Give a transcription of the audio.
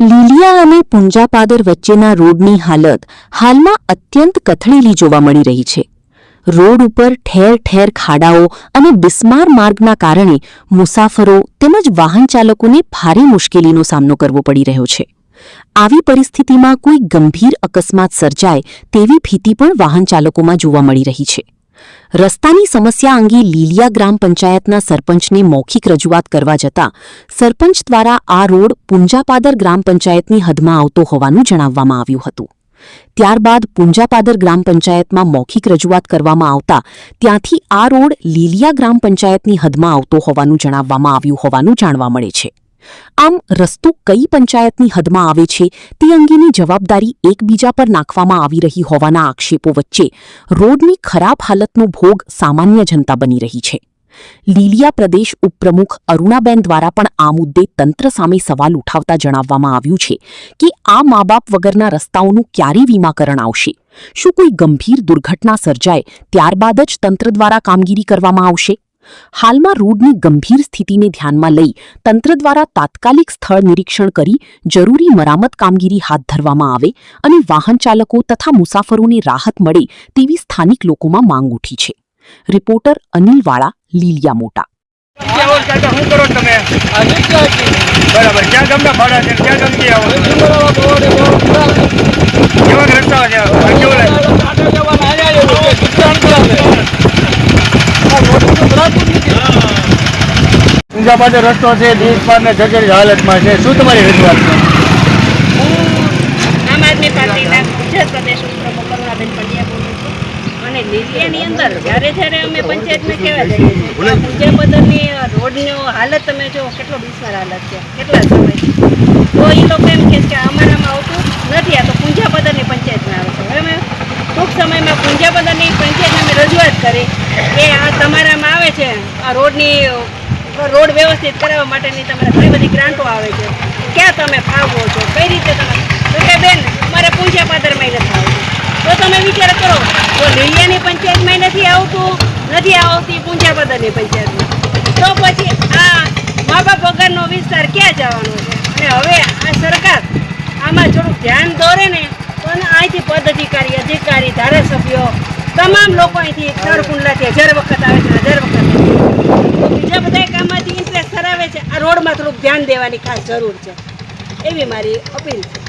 લીલિયા અને પુંજાપાદર વચ્ચેના રોડની હાલત હાલમાં અત્યંત કથળેલી જોવા મળી રહી છે. રોડ ઉપર ઠેર ઠેર ખાડાઓ અને બિસ્માર માર્ગના કારણે મુસાફરો તેમજ વાહન ચાલકોને ભારે મુશ્કેલીનો સામનો કરવો પડી રહ્યો છે. આવી પરિસ્થિતિમાં કોઈ ગંભીર અકસ્માત સર્જાય તેવી ભીતિ પણ વાહન ચાલકોમાં જોવા મળી રહી છે. રસ્તાની સમસ્યા અંગે લીલિયા ગ્રામ પંચાયતના સરપંચને મૌખિક રજૂઆત કરવા જતાં સરપંચ દ્વારા આ રોડ પુંજાપાદર ગ્રામ પંચાયતની હદમાં આવતો હોવાનું જણાવવામાં આવ્યું હતું. ત્યારબાદ પુંજાપાદર ગ્રામ પંચાયતમાં મૌખિક રજૂઆત કરવામાં આવતા ત્યાંથી આ રોડ લીલિયા ગ્રામ પંચાયતની હદમાં આવતો હોવાનું જણાવવામાં આવ્યું હોવાનું જાણવા મળે છે. આમ રસ્તો કઈ પંચાયતની હદમાં આવે છે તે અંગેની જવાબદારી એકબીજા પર નાખવામાં આવી રહી હોવાના આક્ષેપો વચ્ચે રોડની ખરાબ હાલતનો ભોગ સામાન્ય જનતા બની રહી છે. લીલિયા પ્રદેશ ઉપપ્રમુખ અરુણાબેન દ્વારા પણ આ મુદ્દે તંત્ર સામે સવાલ ઉઠાવતા જણાવવામાં આવ્યું છે કે આ મા-બાપ વગરના રસ્તાઓનું ક્યારે વીમાકરણ આવશે? શું કોઈ ગંભીર દુર્ઘટના સર્જાય ત્યારબાદ જ તંત્ર દ્વારા કામગીરી કરવામાં આવશે? હાલમાં રોડની ગંભીર સ્થિતિને ધ્યાનમાં લઈ તંત્ર દ્વારા તાત્કાલિક સ્થળ નિરીક્ષણ કરી જરૂરી મરામત કામગીરી હાથ ધરવામાં આવે અને વાહન ચાલકો તથા મુસાફરોને રાહત મળે તેવી સ્થાનિક લોકોમાં માંગ ઉઠી છે. રિપોર્ટર અનિલ વાળા, લીલિયા મોટા. પુંજાપાદર રસ્તો છે, દીપપાર ને જર્જરિત હાલતમાં છે. શું તમારી રજૂઆત છે? આમ આદમી પાર્ટીના ગુજરાત પ્રદેશ ઉપપ્રમુખ અરુણાબેન પંડ્યા બોલું છું અને લીલિયાની અંદર જ્યારે અમે પંચાયતમાં કહેવા જઈએ છીએ પુંજાપાદરની રોડની હાલત તમે જો કેટલો બિસ્માર હાલત છે, કેટલા સમય તો એ લોકો એમ કહે કે અમારામાં આવતું નથી, આ તો પુંજાપાદરની પંચાયતમાં આવે છે. હવે અમે ટૂંક સમયમાં પુંજાપાદરની પંચાયતને અમે રજૂઆત કરી કે આ તમારામાં આવે છે, આ રોડ વ્યવસ્થિત કરાવવા માટેની તમારે ઘણી બધી ગ્રાન્ટો આવે છે, ક્યાં તમે ફાવો છો, કઈ રીતે તમે? તો કે બેન અમારે પુંજાપાદરમાં નથી આવતું. તો તમે વિચાર કરો, જો લીલિયાની પંચાયતમાં નથી આવતી પુંજાપાદરની પંચાયતમાં, તો પછી આ મા બાપ વગરનો વિસ્તાર ક્યાં જવાનો છે? અને હવે આ સરકાર આમાં થોડુંક ધ્યાન દોરે ને તો અહીંથી પદાધિકારી, અધિકારી, ધારાસભ્યો તમામ લોકો અહીંથી તરકુંડલાથી 1000 વખત આવે છે, 1000 વખત બીજા બધા કામમાંથી ઇન્ટરેસ્ટ ધરાવે છે. આ રોડમાં થોડુંક ધ્યાન દેવાની ખાસ જરૂર છે એવી મારી અપીલ છે.